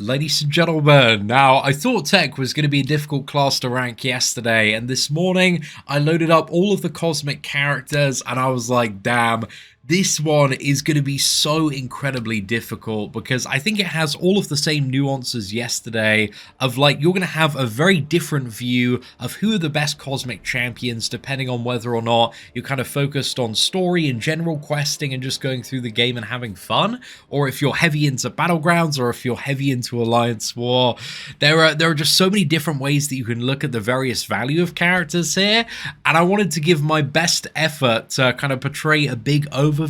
Ladies and gentlemen, now I thought Tech was going to be a difficult class to rank yesterday, and this morning I loaded up all of the cosmic characters and I was like, damn, this one is going to be so incredibly difficult because I think it has all of the same nuances yesterday of like you're going to have a very different view of who are the best cosmic champions depending on whether or not you're kind of focused on story and general questing and just going through the game and having fun, or if you're heavy into battlegrounds or if you're heavy into Alliance War. There are just so many different ways that you can look at the various value of characters here, and I wanted to give my best effort to kind of portray a big overview,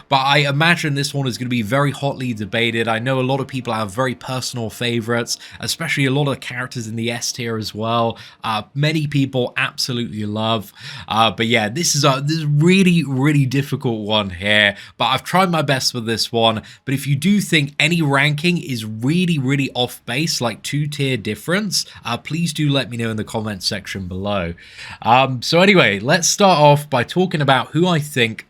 but I imagine this one is going to be very hotly debated. I know a lot of people have very personal favorites, especially a lot of characters in the S tier as well. Many people absolutely love, but yeah, this is a really difficult one here, but I've tried my best with this one. But if you do think any ranking is really off base, like 2-tier difference, please do let me know in the comments section below. So anyway, let's start off by talking about who I think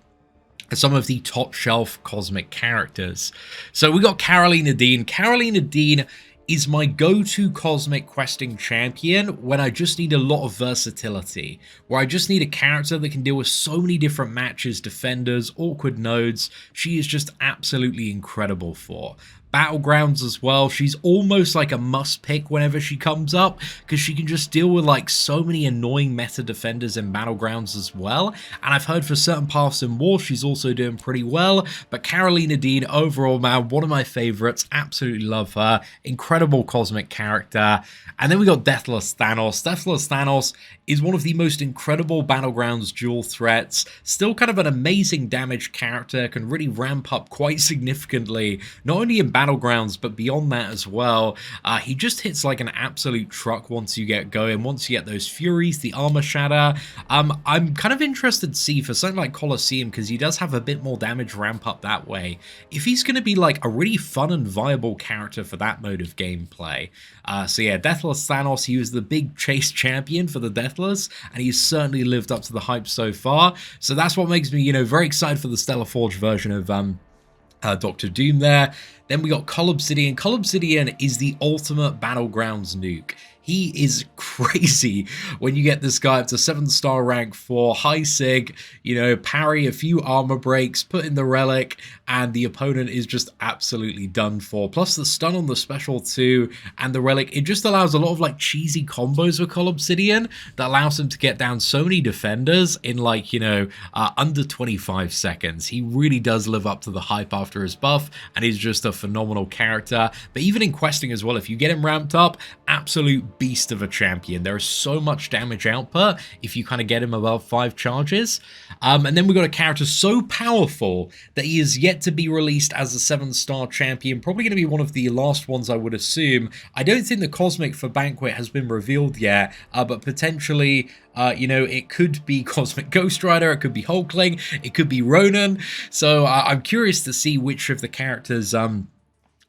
are some of the top shelf cosmic characters. So we got Carolina Dean. Carolina Dean is my go-to cosmic questing champion when I just need a lot of versatility, where I just need a character that can deal with so many different matches, defenders, awkward nodes. She is just absolutely incredible for battlegrounds as well. She's almost like a must pick whenever she comes up because she can just deal with like so many annoying meta defenders in battlegrounds as well. And I've heard for certain paths in war she's also doing pretty well. But Carolina Dean overall, man, one of my favorites. Absolutely love her. Incredible cosmic character. And then we got Deathless Thanos. Deathless Thanos is one of the most incredible battlegrounds dual threats. Still kind of an amazing damage character, can really ramp up quite significantly, not only in battlegrounds but beyond that as well. He just hits like an absolute truck once you get going, once you get those Furies, the armor shatter. I'm kind of interested to see for something like Colosseum, because he does have a bit more damage ramp up that way, if he's going to be like a really fun and viable character for that mode of gameplay. So yeah, Deathless Thanos, he was the big chase champion for the Deathless, and he's certainly lived up to the hype so far. So that's what makes me, you know, very excited for the Stellar Forge version of Doctor Doom there. Then we got Cull Obsidian. Cull Obsidian is the ultimate battlegrounds nuke. He is crazy when you get this guy up to 7-star rank 4, high sig, you know, parry a few armor breaks, put in the relic, and the opponent is just absolutely done for. Plus the stun on the special too, and the relic, it just allows a lot of like cheesy combos with Cull Obsidian that allows him to get down so many defenders in like, you know, under 25 seconds. He really does live up to the hype after his buff, and he's just a phenomenal character. But even in questing as well, if you get him ramped up, absolute beast of a champion. There is so much damage output if you kind of get him above 5 charges. And then we got a character so powerful that he is yet to be released as a 7-star champion. Probably going to be one of the last ones, I would assume. I don't think the Cosmic for Banquet has been revealed yet, but potentially, you know, it could be Cosmic Ghost Rider, it could be Hulkling, it could be Ronan. So I'm curious to see which of the characters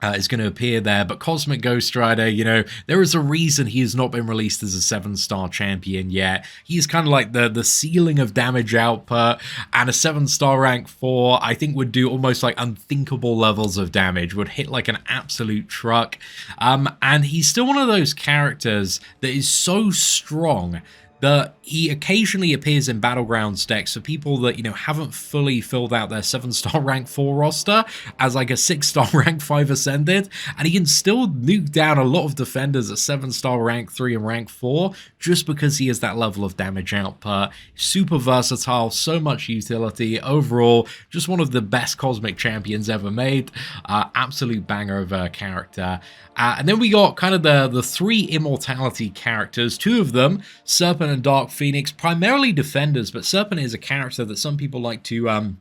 is going to appear there. But Cosmic Ghost Rider, you know, there is a reason he has not been released as a 7-star champion yet. He's kind of like the ceiling of damage output, and a 7-star rank 4 I think would do almost like unthinkable levels of damage, would hit like an absolute truck. And he's still one of those characters that is so strong that he occasionally appears in Battlegrounds decks for people that, you know, haven't fully filled out their 7-star rank 4 roster as like a 6-star rank 5 ascended, and he can still nuke down a lot of defenders at 7-star rank 3 and rank 4 just because he has that level of damage output. Super versatile, so much utility. Overall, just one of the best cosmic champions ever made. Absolute banger of a character. And then we got kind of the 3 immortality characters, 2 of them, Serpent and Dark Phoenix, primarily defenders, but Serpent is a character that some people like to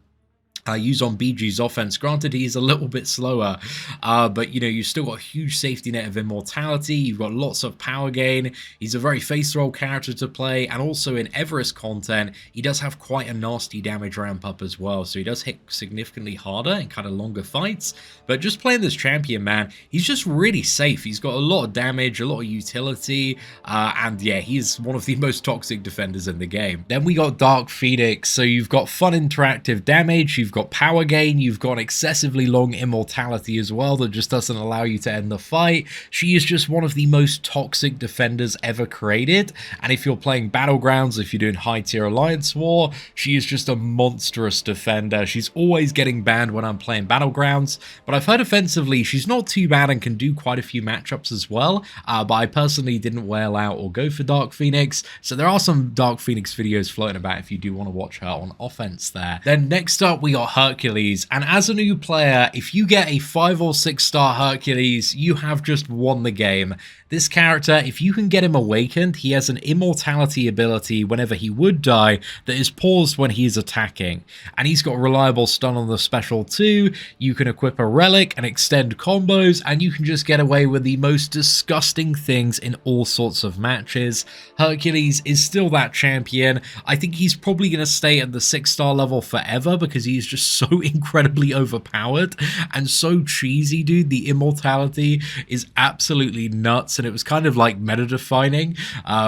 use on BG's offense. Granted, he's a little bit slower, but you know, you've still got a huge safety net of immortality. You've got lots of power gain. He's a very face roll character to play, and also in Everest content, he does have quite a nasty damage ramp up as well. So he does hit significantly harder in kind of longer fights. But just playing this champion, man, he's just really safe. He's got a lot of damage, a lot of utility, and yeah, he's one of the most toxic defenders in the game. Then we got Dark Phoenix. So you've got fun interactive damage. You've got power gain, you've got excessively long immortality as well that just doesn't allow you to end the fight. She is just one of the most toxic defenders ever created, and if you're playing Battlegrounds, if you're doing high tier Alliance War, she is just a monstrous defender. She's always getting banned when I'm playing Battlegrounds, but I've heard offensively she's not too bad and can do quite a few matchups as well, but I personally didn't whale out or go for Dark Phoenix, so there are some Dark Phoenix videos floating about if you do want to watch her on offense there. Then next up we got Hercules, and as a new player, if you get a 5 or 6 star Hercules, you have just won the game. This character, if you can get him awakened, he has an immortality ability whenever he would die that is paused when he's attacking. And he's got reliable stun on the special too. You can equip a relic and extend combos, and you can just get away with the most disgusting things in all sorts of matches. Hercules is still that champion. I think he's probably going to stay at the 6 star level forever because he's just so incredibly overpowered and so cheesy, dude. The immortality is absolutely nuts, and it was kind of like meta defining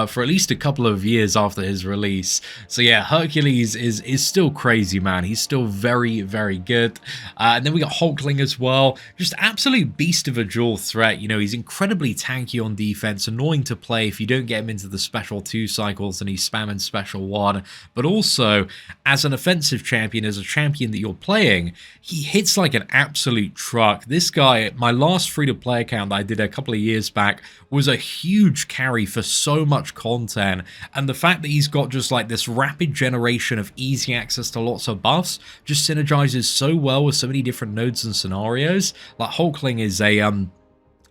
for at least a couple of years after his release. So yeah, Hercules is still crazy, man. He's still very, very good. And then we got Hulkling as well. Just absolute beast of a dual threat. You know, he's incredibly tanky on defense, annoying to play if you don't get him into the special 2 cycles and he's spamming special 1. But also, as an offensive champion, as a champion that you're playing, he hits like an absolute truck. This guy, my last free-to-play account that I did a couple of years back, was a huge carry for so much content, and the fact that he's got just like this rapid generation of easy access to lots of buffs just synergizes so well with so many different nodes and scenarios. Like Hulkling is a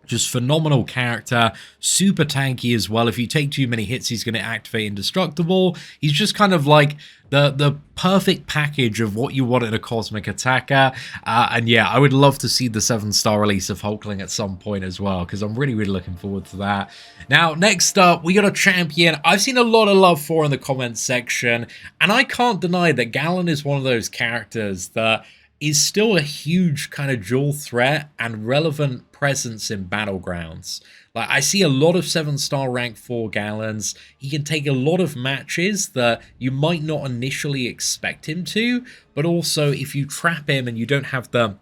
just phenomenal character, super tanky as well. If you take too many hits, he's going to activate indestructible. He's just kind of like the perfect package of what you want in a cosmic attacker. And yeah, I would love to see the 7 star release of Hulkling at some point as well, because I'm really, really looking forward to that. Now, next up, we got a champion I've seen a lot of love for in the comments section, and I can't deny that Galen is one of those characters that is still a huge kind of dual threat and relevant presence in Battlegrounds. Like, I see a lot of 7 star rank 4 Galens. He can take a lot of matches that you might not initially expect him to, but also if you trap him and you don't have the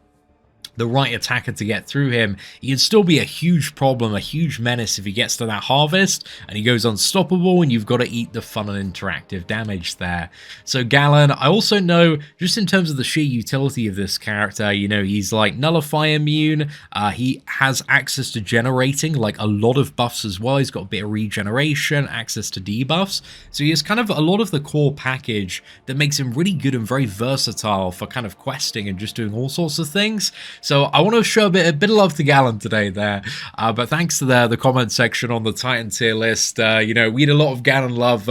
right attacker to get through him, he can still be a huge problem, a huge menace if he gets to that harvest and he goes unstoppable and you've got to eat the fun and interactive damage there. So Galen, I also know, just in terms of the sheer utility of this character, you know, he's like nullify immune, he has access to generating like a lot of buffs as well, he's got a bit of regeneration, access to debuffs, so he has kind of a lot of the core package that makes him really good and very versatile for kind of questing and just doing all sorts of things. So I want to show a bit of love to Galen today there, but thanks to the comment section on the Titan tier list. You know, we had a lot of Galen love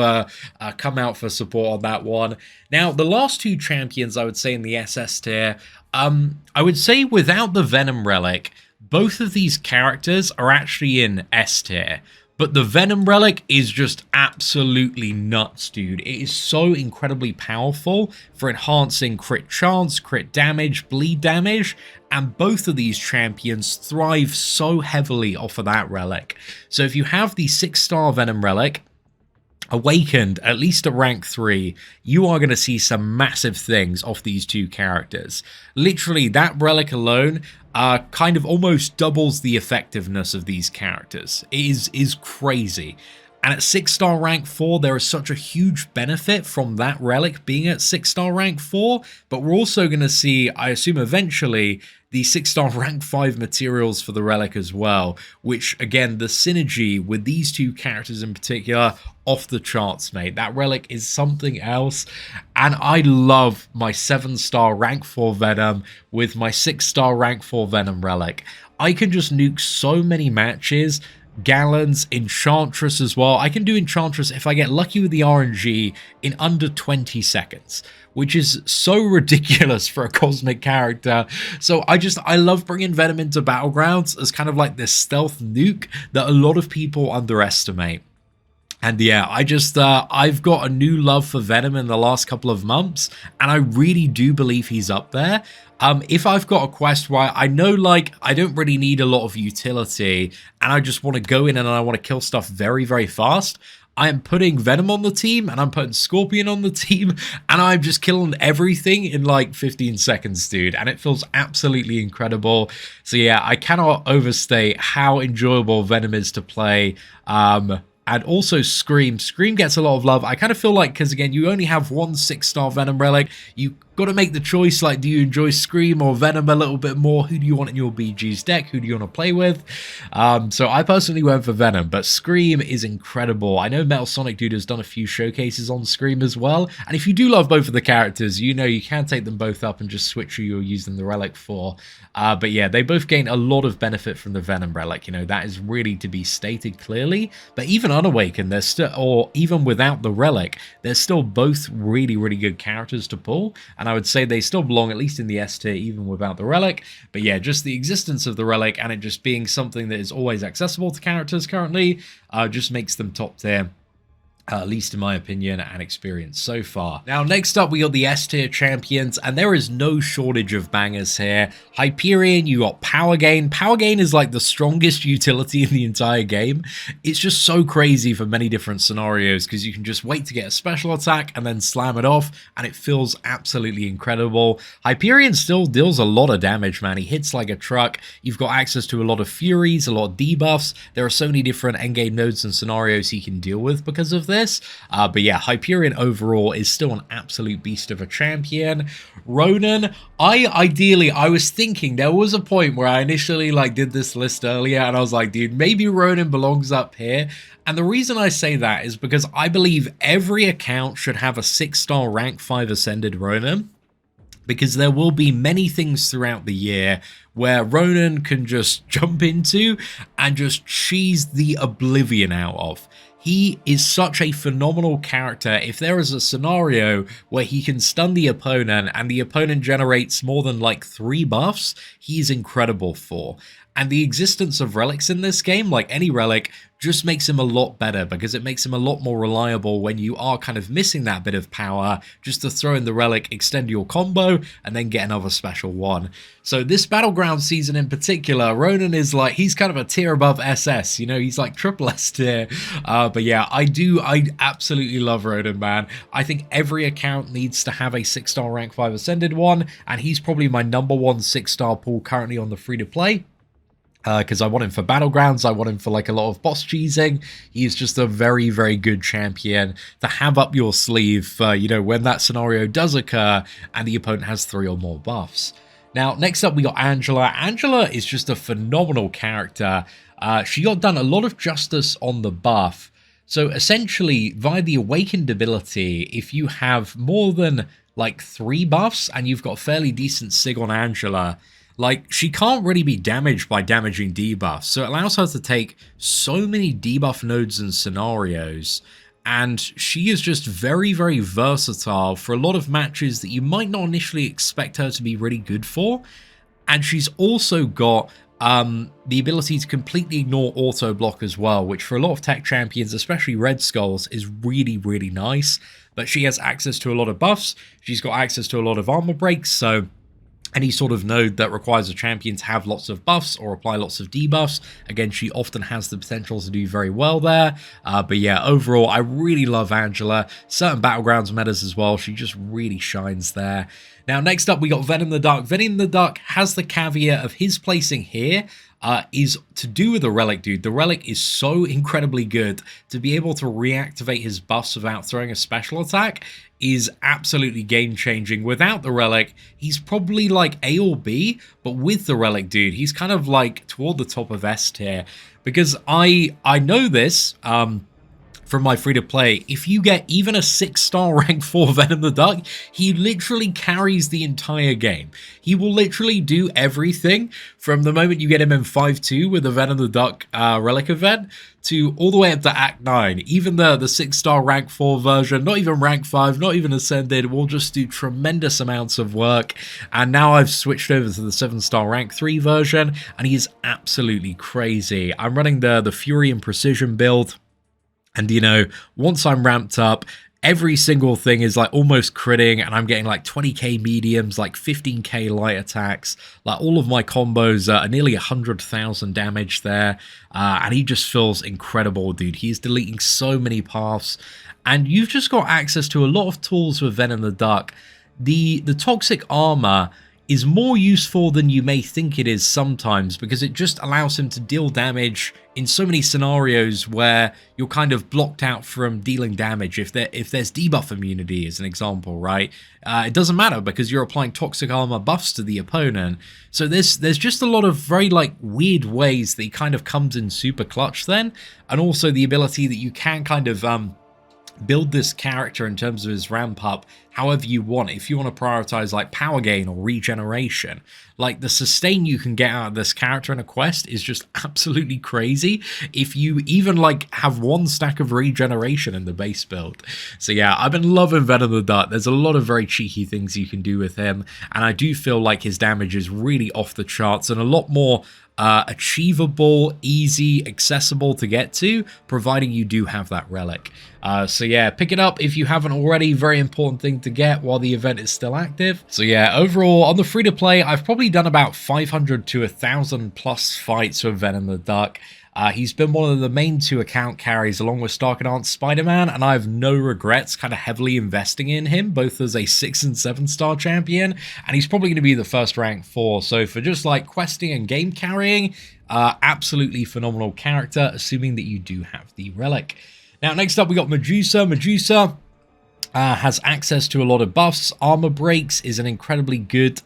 come out for support on that one. Now, the last 2 champions I would say in the SS tier, I would say without the Venom Relic, both of these characters are actually in S tier. But the Venom Relic is just absolutely nuts, dude. It is so incredibly powerful for enhancing crit chance, crit damage, bleed damage, and both of these champions thrive so heavily off of that relic. So if you have the 6 star Venom Relic awakened at least at rank 3, you are going to see some massive things off these 2 characters. Literally, that relic alone kind of almost doubles the effectiveness of these characters. It is crazy. And at 6 star rank 4, there is such a huge benefit from that relic being at 6 star rank 4, but we're also going to see, I assume eventually, the 6 star rank 5 materials for the relic as well, which again, the synergy with these 2 characters in particular, off the charts, mate. That relic is something else, and I love my 7 star rank 4 Venom with my 6 star rank 4 Venom relic. I can just nuke so many matches. Galens, Enchantress as well. I can do Enchantress if I get lucky with the RNG in under 20 seconds, which is so ridiculous for a cosmic character. So I love bringing Venom into Battlegrounds as kind of like this stealth nuke that a lot of people underestimate. And yeah, I've got a new love for Venom in the last couple of months, and I really do believe he's up there. If I've got a quest where I know, like, I don't really need a lot of utility, and I just want to go in and I want to kill stuff very, very fast, I am putting Venom on the team, and I'm putting Scorpion on the team, and I'm just killing everything in like 15 seconds, dude. And it feels absolutely incredible. So yeah, I cannot overstate how enjoyable Venom is to play. And also Scream. Scream gets a lot of love. I kind of feel like, because again, you only have one 6-star Venom relic, you got to make the choice, like, do you enjoy Scream or Venom a little bit more? Who do you want in your BG's deck? Who do you want to play with? So I personally went for Venom, but Scream is incredible. I know Metal Sonic Dude has done a few showcases on Scream as well, and if you do love both of the characters, you know you can take them both up and just switch who you're using the relic for. But yeah, they both gain a lot of benefit from the Venom relic, you know, that is really to be stated clearly. But even Unawakened, they're still, or even without the relic, they're still both really, really good characters to pull. And I would say they still belong, at least in the S tier, even without the relic. But yeah, just the existence of the relic and it just being something that is always accessible to characters currently just makes them top tier. At least in my opinion and experience so far. Now, next up, we got the S tier champions, and there is no shortage of bangers here. Hyperion, you got Power Gain. Power Gain is like the strongest utility in the entire game. It's just so crazy for many different scenarios because you can just wait to get a special attack and then slam it off, and it feels absolutely incredible. Hyperion still deals a lot of damage, man. He hits like a truck. You've got access to a lot of Furies, a lot of debuffs. There are so many different endgame nodes and scenarios he can deal with because of this. But yeah, Hyperion overall is still an absolute beast of a champion. Ronan, I was thinking, there was a point where I initially like did this list earlier and I was like, dude, maybe Ronan belongs up here. And the reason I say that is because I believe every account should have a 6-star rank 5 ascended Ronan, because there will be many things throughout the year where Ronan can just jump into and just cheese the oblivion out of. He is such a phenomenal character. If there is a scenario where he can stun the opponent and the opponent generates more than like 3 buffs, he's incredible for. And the existence of relics in this game, like any relic, just makes him a lot better because it makes him a lot more reliable when you are kind of missing that bit of power, just to throw in the relic, extend your combo, and then get another special one. So this Battleground season in particular, Ronan is like, he's kind of a tier above SS, you know, he's like triple S tier. But yeah, I absolutely love Ronan, man. I think every account needs to have a 6-star rank 5 ascended one, and he's probably my number 1 6-star pull currently on the free-to-play. Because I want him for Battlegrounds, I want him for like a lot of boss cheesing. He's just a very, very good champion to have up your sleeve for, you know, when that scenario does occur and the opponent has 3 or more buffs. Now, next up we got Angela. Angela is just a phenomenal character. She got done a lot of justice on the buff. So essentially, via the Awakened ability, if you have more than like 3 buffs and you've got fairly decent sig on Angela, like, she can't really be damaged by damaging debuffs, so it allows her to take so many debuff nodes and scenarios, and she is just very, very versatile for a lot of matches that you might not initially expect her to be really good for. And she's also got the ability to completely ignore auto block as well, which for a lot of tech champions, especially Red Skulls, is really, really nice. But she has access to a lot of buffs, she's got access to a lot of armor breaks, so any sort of node that requires a champion to have lots of buffs or apply lots of debuffs, again, she often has the potential to do very well there. But yeah, overall, I really love Angela. Certain Battlegrounds metas as well, she just really shines there. Now, next up, we got Venom the Dark. Venom the Dark has the caveat of his placing here is to do with the relic, dude. The relic is so incredibly good. To be able to reactivate his buffs without throwing a special attack is absolutely game-changing. Without the relic, he's probably like A or B, but with the relic, dude, he's kind of like toward the top of S tier. Because I know this, from my free-to-play, if you get even a 6-star rank 4 Venom the Dark, he literally carries the entire game. He will literally do everything from the moment you get him in 5-2 with the Venom the Dark relic event to all the way up to Act 9. Even the 6-star rank 4 version, not even rank 5, not even Ascended, will just do tremendous amounts of work. And now I've switched over to the 7-star rank 3 version, and he is absolutely crazy. I'm running the Fury and Precision build. And, you know, once I'm ramped up, every single thing is like almost critting, and I'm getting like 20k mediums, like 15k light attacks. Like all of my combos are nearly 100,000 damage there, and he just feels incredible, dude. He's deleting so many paths, and you've just got access to a lot of tools with Venom the Duck. The toxic armor is more useful than you may think it is sometimes, because it just allows him to deal damage in so many scenarios where you're kind of blocked out from dealing damage. If there's debuff immunity as an example, right? It doesn't matter because you're applying toxic armor buffs to the opponent. So there's just a lot of very like weird ways that he kind of comes in super clutch then, and also the ability that you can kind of build this character in terms of his ramp up however you want. If you want to prioritize like power gain or regeneration, like the sustain you can get out of this character in a quest is just absolutely crazy if you even like have one stack of regeneration in the base build. So yeah, I've been loving Venom the Duck. There's a lot of very cheeky things you can do with him, and I do feel like his damage is really off the charts and a lot more achievable, easy, accessible to get to, providing you do have that relic. So yeah, pick it up if you haven't already. Very important thing to get while the event is still active. So yeah, overall on the free-to-play, I've probably done about 500 to 1,000 plus fights with Venom the Duck. He's been one of the main 2 account carries along with Stark and Aunt Spider-Man, and I have no regrets kind of heavily investing in him, both as a 6 and 7 star champion, and he's probably going to be the first rank 4. So for just like questing and game carrying, absolutely phenomenal character, assuming that you do have the relic. Now next up we got Medusa. Medusa has access to a lot of buffs. Armor breaks is an incredibly good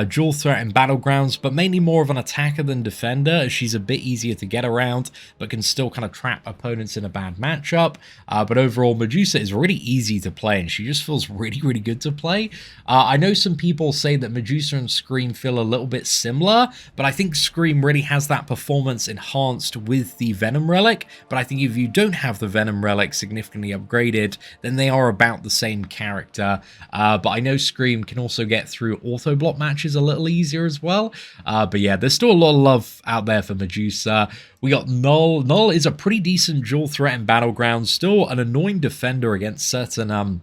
dual threat in battlegrounds, but mainly more of an attacker than defender, as she's a bit easier to get around, but can still kind of trap opponents in a bad matchup. But overall, Medusa is really easy to play, and she just feels really, really good to play. I know some people say that Medusa and Scream feel a little bit similar, but I think Scream really has that performance enhanced with the Venom Relic. But I think if you don't have the Venom Relic significantly upgraded, then they are about the same character. But I know Scream can also get through auto block matches a little easier as well. But yeah, there's still a lot of love out there for Medusa. We got Null. Null is a pretty decent dual threat in battlegrounds, still an annoying defender against certain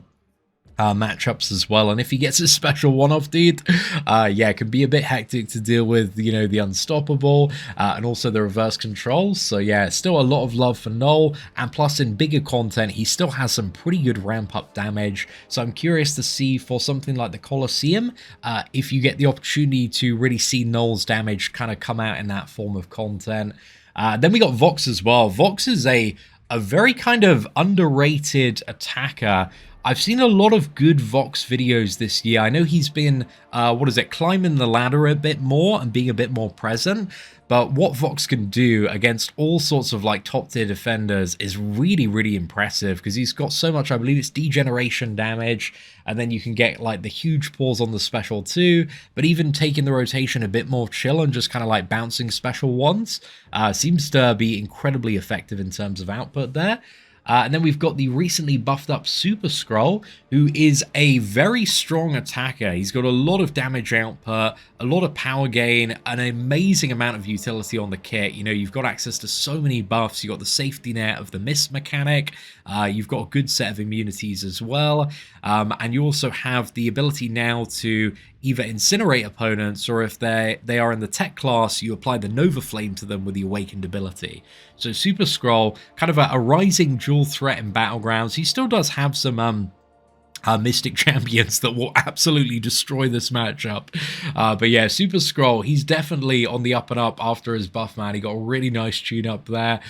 matchups as well, and if he gets a special one-off, dude, yeah, it can be a bit hectic to deal with, you know, the unstoppable and also the reverse controls. So yeah, still a lot of love for Null, and plus in bigger content he still has some pretty good ramp up damage. So I'm curious to see for something like the Colosseum, if you get the opportunity to really see Null's damage kind of come out in that form of content. Then we got Vox as well. Vox is a very kind of underrated attacker. I've seen a lot of good Vox videos this year. I know he's been, climbing the ladder a bit more and being a bit more present. But what Vox can do against all sorts of like top tier defenders is really, really impressive, because he's got so much, I believe it's degeneration damage, and then you can get like the huge pause on the special too, but even taking the rotation a bit more chill and just kind of like bouncing special ones seems to be incredibly effective in terms of output there. And then we've got the recently buffed up Super Skrull, who is a very strong attacker. He's got a lot of damage output, a lot of power gain, an amazing amount of utility on the kit. You know, you've got access to so many buffs. You've got the safety net of the mist mechanic. You've got a good set of immunities as well. And you also have the ability now to either incinerate opponents, or if they are in the tech class, you apply the Nova Flame to them with the Awakened ability. So Super Skrull, kind of a rising dual threat in battlegrounds. He still does have some Mystic champions that will absolutely destroy this matchup. But yeah, Super Skrull, he's definitely on the up and up after his buff, man. He got a really nice tune up there.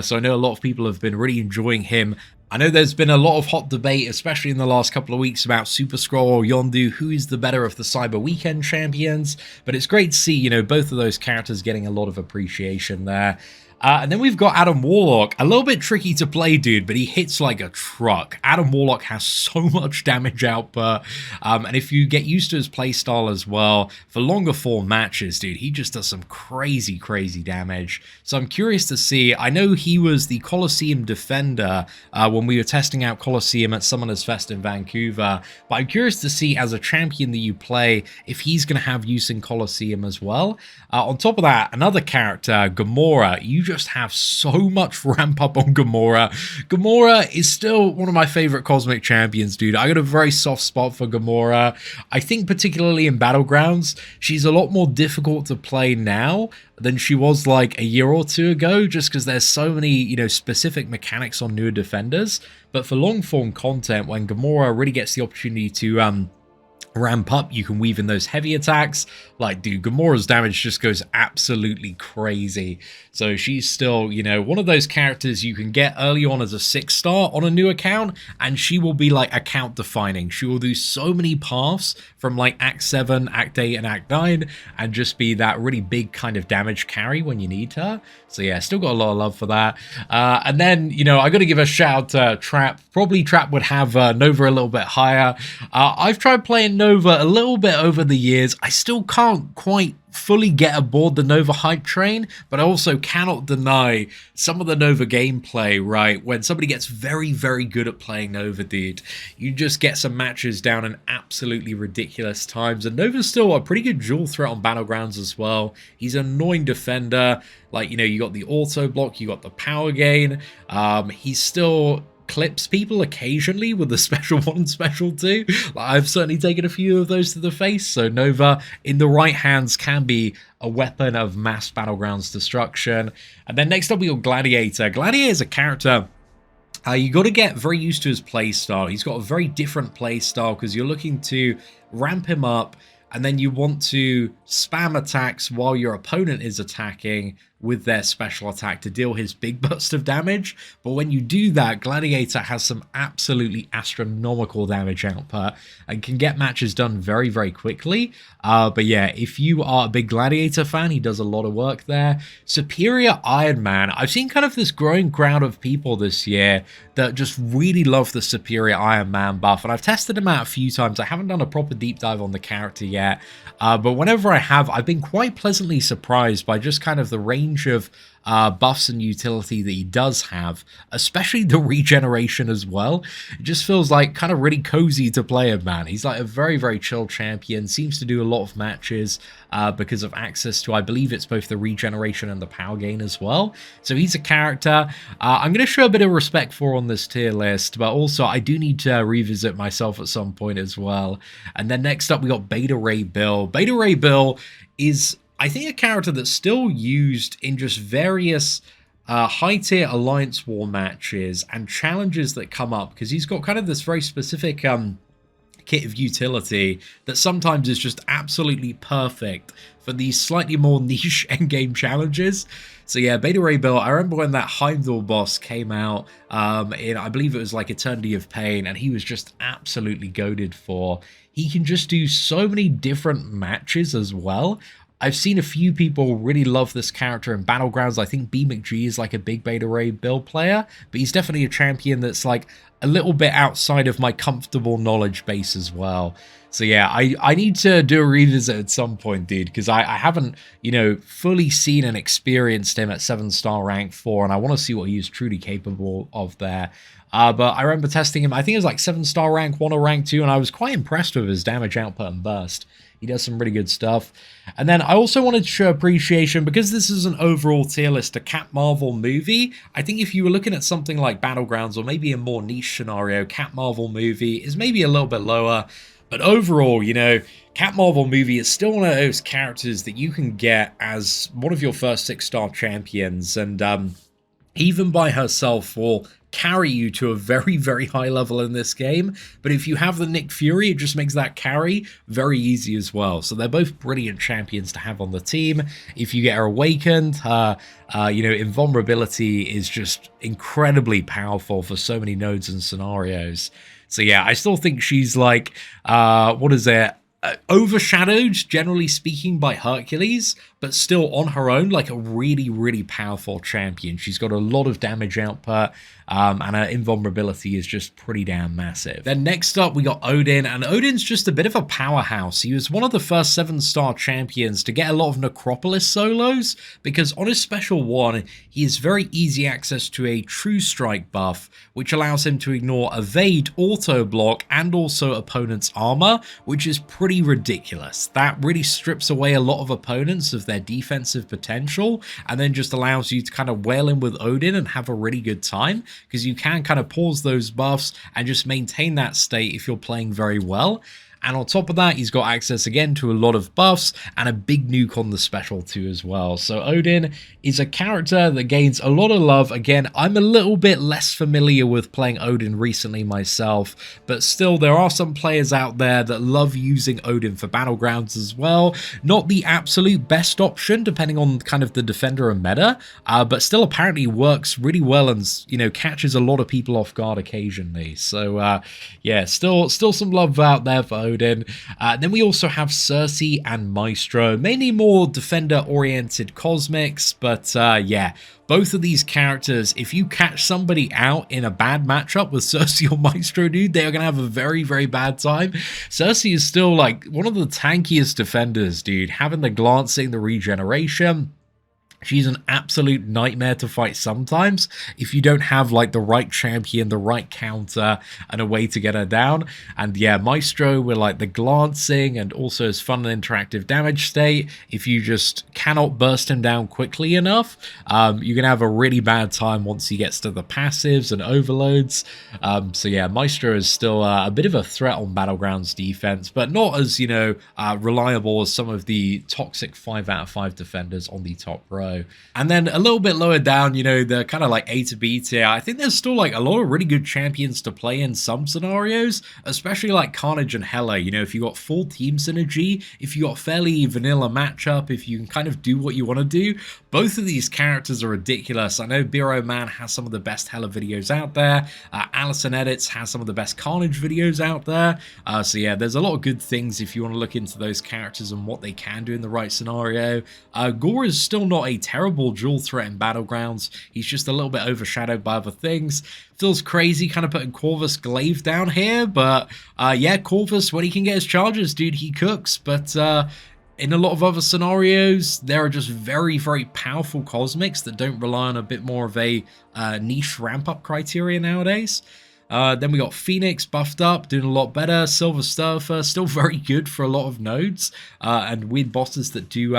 So I know a lot of people have been really enjoying him. I know there's been a lot of hot debate, especially in the last couple of weeks, about Super Skrull or Yondu, who is the better of the Cyber Weekend champions. But it's great to see, you know, both of those characters getting a lot of appreciation there. And then we've got Adam Warlock. A little bit tricky to play, dude, but he hits like a truck. Adam Warlock has so much damage output. And if you get used to his playstyle as well, for longer form matches, dude, he just does some crazy, crazy damage. So I'm curious to see. I know he was the Colosseum defender when we were testing out Colosseum at Summoners Fest in Vancouver. But I'm curious to see, as a champion that you play, if he's going to have use in Colosseum as well. On top of that, another character, Gamora, you just just have so much ramp up on Gamora. Gamora is still one of my favorite Cosmic Champions, dude. I got a very soft spot for Gamora. I think particularly in Battlegrounds, she's a lot more difficult to play now than she was like a year or two ago, just because there's so many, you know, specific mechanics on newer defenders. But for long form content, when Gamora really gets the opportunity to ramp up, you can weave in those heavy attacks. Like, dude, Gamora's damage just goes absolutely crazy. So she's still, you know, one of those characters you can get early on as a 6-star on a new account, and she will be like account defining. She will do so many paths from like Act 7, Act 8, and Act 9, and just be that really big kind of damage carry when you need her. So yeah, still got a lot of love for that. And then, you know, I got to give a shout out to Trap. Probably Trap would have Nova a little bit higher. I've tried playing Nova a little bit over the years. I still can't quite fully get aboard the Nova hype train, but I also cannot deny some of the Nova gameplay, right? When somebody gets very, very good at playing Nova, dude, you just get some matches down in absolutely ridiculous times. And Nova's still a pretty good dual threat on Battlegrounds as well. He's an annoying defender. Like, you know, you got the auto block, you got the power gain. He's still clips people occasionally with the special 1 and special 2. I've certainly taken a few of those to the face, so Nova in the right hands can be a weapon of mass Battlegrounds destruction. And then next up we got Gladiator. Gladiator is a character you got to get very used to his playstyle. He's got a very different playstyle because you're looking to ramp him up, and then you want to spam attacks while your opponent is attacking with their special attack to deal his big burst of damage. But when you do that, Gladiator has some absolutely astronomical damage output and can get matches done very, very quickly. But yeah, if you are a big Gladiator fan, he does a lot of work there. Superior Iron Man. I've seen kind of this growing crowd of people this year that just really love the Superior Iron Man buff, and I've tested him out a few times. I haven't done a proper deep dive on the character yet, but whenever I have, I've been quite pleasantly surprised by just kind of the range of buffs and utility that he does have, especially the regeneration as well. It just feels like kind of really cozy to play him, man. He's like a very, very chill champion, seems to do a lot of matches because of access to, I believe it's both the regeneration and the power gain as well. So he's a character I'm going to show a bit of respect for on this tier list, but also I do need to revisit myself at some point as well. And then next up we got Beta Ray Bill. Beta Ray Bill is, I think, a character that's still used in just various high-tier Alliance War matches and challenges that come up, because he's got kind of this very specific kit of utility that sometimes is just absolutely perfect for these slightly more niche endgame challenges. So yeah, Beta Ray Bill, I remember when that Heimdall boss came out in, I believe it was like Eternity of Pain, and he was just absolutely goated for. He can just do so many different matches as well. I've seen a few people really love this character in Battlegrounds. I think B McG is like a big Beta Ray Bill player, but he's definitely a champion that's like a little bit outside of my comfortable knowledge base as well. So yeah, I need to do a revisit at some point, dude, because I haven't, you know, fully seen and experienced him at 7-star rank 4, and I want to see what he is truly capable of there. But I remember testing him, I think it was like 7-star rank 1 or rank 2, and I was quite impressed with his damage output and burst. He does some really good stuff. And then I also wanted to show appreciation, because this is an overall tier list, a Cap Marvel movie. I think if you were looking at something like Battlegrounds or maybe a more niche scenario, Cap Marvel movie is maybe a little bit lower. But overall, you know, Cap Marvel movie is still one of those characters that you can get as one of your first 6-star champions. And even by herself will carry you to a very, very high level in this game. But if you have the Nick Fury, it just makes that carry very easy as well. So they're both brilliant champions to have on the team. If you get her awakened, you know, invulnerability is just incredibly powerful for so many nodes and scenarios. So yeah, I still think she's like, what is it? Overshadowed, generally speaking, by Hercules, but still on her own, like a really, really powerful champion. She's got a lot of damage output, and her invulnerability is just pretty damn massive. Then next up, we got Odin, and Odin's just a bit of a powerhouse. He was one of the first 7-star champions to get a lot of Necropolis solos, because on his special 1, he has very easy access to a True Strike buff, which allows him to ignore evade, auto block, and also opponent's armor, which is pretty ridiculous. That really strips away a lot of opponents of their their defensive potential, and then just allows you to kind of whale in with Odin and have a really good time, because you can kind of pause those buffs and just maintain that state if you're playing very well. And on top of that, he's got access again to a lot of buffs and a big nuke on the special too as well. So Odin is a character that gains a lot of love. Again, I'm a little bit less familiar with playing Odin recently myself, but still there are some players out there that love using Odin for Battlegrounds as well. Not the absolute best option depending on kind of the defender and meta, but still apparently works really well and, you know, catches a lot of people off guard occasionally. So yeah, still some love out there for Odin. Then we also have Cersei and Maestro, mainly more defender-oriented cosmics, but yeah, both of these characters, if you catch somebody out in a bad matchup with Cersei or Maestro, dude, they are going to have a very, very bad time. Cersei is still, like, one of the tankiest defenders, dude, having the glancing, the regeneration. She's an absolute nightmare to fight sometimes if you don't have like the right champion, the right counter, and a way to get her down. And yeah, Maestro with like the glancing and also his fun and interactive damage state. If you just cannot burst him down quickly enough, you're gonna have a really bad time once he gets to the passives and overloads. So yeah, Maestro is still a bit of a threat on Battlegrounds defense, but not as, you know, reliable as some of the toxic 5 out of 5 defenders on the top row. And then a little bit lower down, you know, the kind of like A to B tier, I think there's still like a lot of really good champions to play in some scenarios, especially like Carnage and Hela. You know, if you got full team synergy, if you got fairly vanilla matchup, if you can kind of do what you want to do, both of these characters are ridiculous. I know Biro Man has some of the best Hela videos out there. Allison Edits has some of the best Carnage videos out there. So yeah, there's a lot of good things if you want to look into those characters and what they can do in the right scenario. Gore is still not a terrible dual threat in Battlegrounds. He's just a little bit overshadowed by other things. Feels crazy kind of putting Corvus Glaive down here, but yeah, Corvus, when he can get his charges, dude, he cooks. But in a lot of other scenarios, there are just very, very powerful cosmics that don't rely on a bit more of a niche ramp-up criteria nowadays. Then we got Phoenix buffed up, doing a lot better. Silver Surfer, still very good for a lot of nodes, and weird bosses that do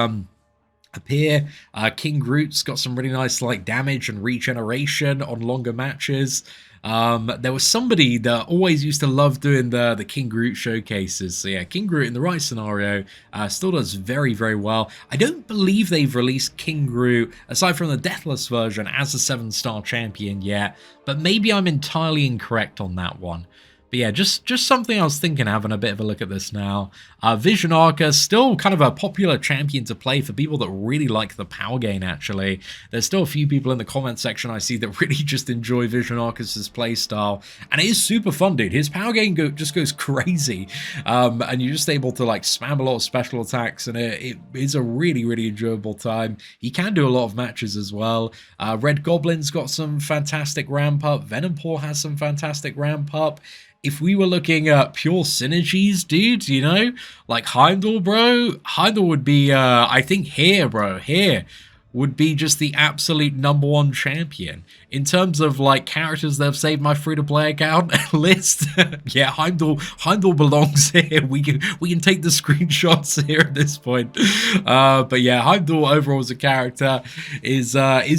appear. King Groot's got some really nice like damage and regeneration on longer matches. There was somebody that always used to love doing the King Groot showcases. So yeah, King Groot in the right scenario still does very, very well. I don't believe they've released King Groot, aside from the Deathless version, as a 7-star champion yet, but maybe I'm entirely incorrect on that one. But yeah, just something I was thinking, having a bit of a look at this now. Vision Arca, still kind of a popular champion to play for people that really like the power gain, actually. There's still a few people in the comment section I see that really just enjoy Vision Arca's playstyle. And it is super fun, dude. His power gain just goes crazy. And you're just able to like spam a lot of special attacks, and it is a really, really enjoyable time. He can do a lot of matches as well. Red Goblin's got some fantastic ramp up. Venompore has some fantastic ramp up. If we were looking at pure synergies, dude, you know, like Heimdall, bro, Heimdall would be, I think here, bro, here would be just the absolute #1 champion. In terms of, like, characters that have saved my free-to-play account list, yeah, Heimdall belongs here. We can take the screenshots here at this point. But yeah, Heimdall overall as a character is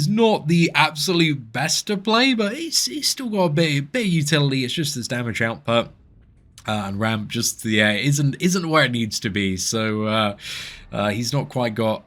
not the absolute best to play, but it's still got a bit of utility. It's just his damage output. And ramp just, yeah, isn't where it needs to be. So he's not quite got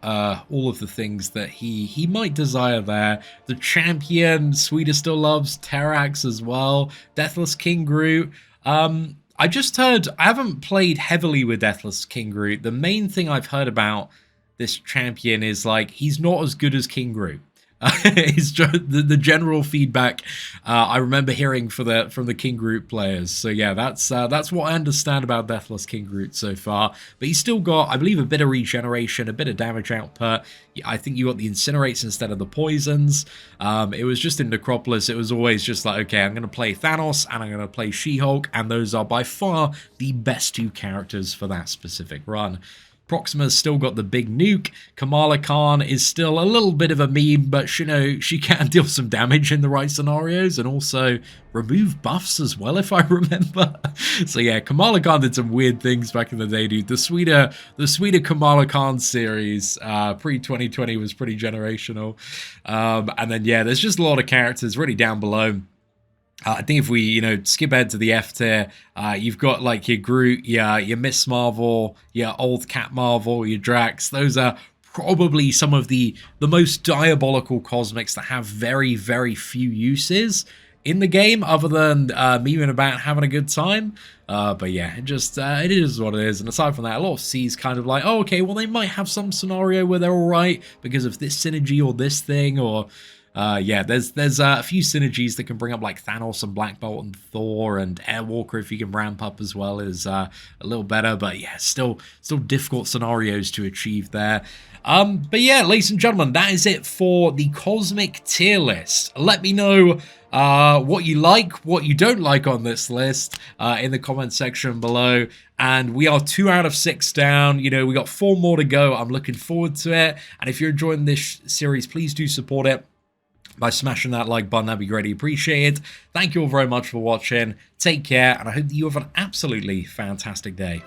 all of the things that he might desire there. The champion, Sweden still loves Terrax as well. Deathless King Groot. I just heard, I haven't played heavily with Deathless King Groot. The main thing I've heard about this champion is like he's not as good as King Groot. It's just the general feedback I remember hearing from the King Groot players. So yeah, that's what I understand about Deathless King Groot so far. But he's still got, I believe, a bit of regeneration, a bit of damage output. I think you got the incinerates instead of the poisons. It was just in Necropolis, it was always just like, okay, I'm going to play Thanos and I'm going to play She-Hulk, and those are by far the best 2 characters for that specific run. Proxima's still got the big nuke. Kamala Khan is still a little bit of a meme, but you know, she can deal some damage in the right scenarios and also remove buffs as well, if I remember. So yeah, Kamala Khan did some weird things back in the day, dude. The sweeter Kamala Khan series pre-2020 was pretty generational. And then yeah, there's just a lot of characters really down below. I think if we, you know, skip ahead to the F tier, you've got like your Groot, your Miss Marvel, your old Cat Marvel, your Drax. Those are probably some of the most diabolical cosmics that have very, very few uses in the game other than memeing about having a good time. But yeah, it is what it is. And aside from that, a lot of C's kind of like, oh, okay, well, they might have some scenario where they're all right because of this synergy or this thing, or yeah, there's a few synergies that can bring up like Thanos and Black Bolt and Thor, and Airwalker if you can ramp up as well is a little better, but yeah, still difficult scenarios to achieve there. But yeah, ladies and gentlemen, that is it for the Cosmic tier list. Let me know what you like, what you don't like on this list in the comment section below. And we are 2 out of 6 down. You know, we got 4 more to go. I'm looking forward to it. And if you're enjoying this series, please do support it by smashing that like button. That'd be greatly appreciated. Thank you all very much for watching. Take care, and I hope that you have an absolutely fantastic day.